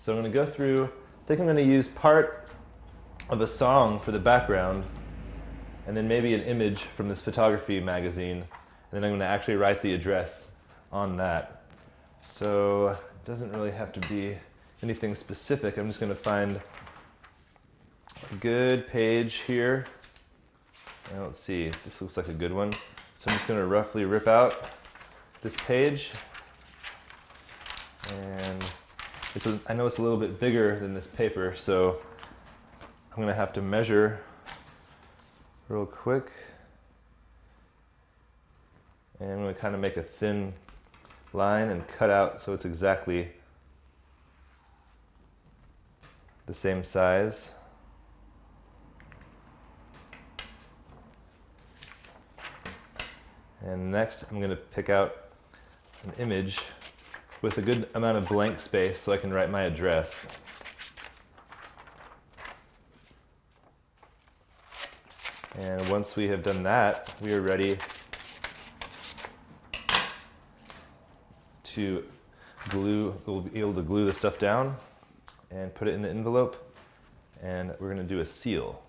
So I'm going to go through, I think I'm going to use part of a song for the background, and then maybe an image from this photography magazine, and then I'm going to actually write the address on that. So it doesn't really have to be anything specific. I'm just going to find a good page here. And let's see, this looks like a good one. So I'm just going to roughly rip out this page. And I know it's a little bit bigger than this paper, so I'm going to have to measure real quick. And I'm going to kind of make a thin line and cut out so it's exactly the same size. And next I'm going to pick out an image with a good amount of blank space so I can write my address. And once we have done that, we are ready to glue. We'll be able to glue the stuff down and put it in the envelope, and we're going to do a seal.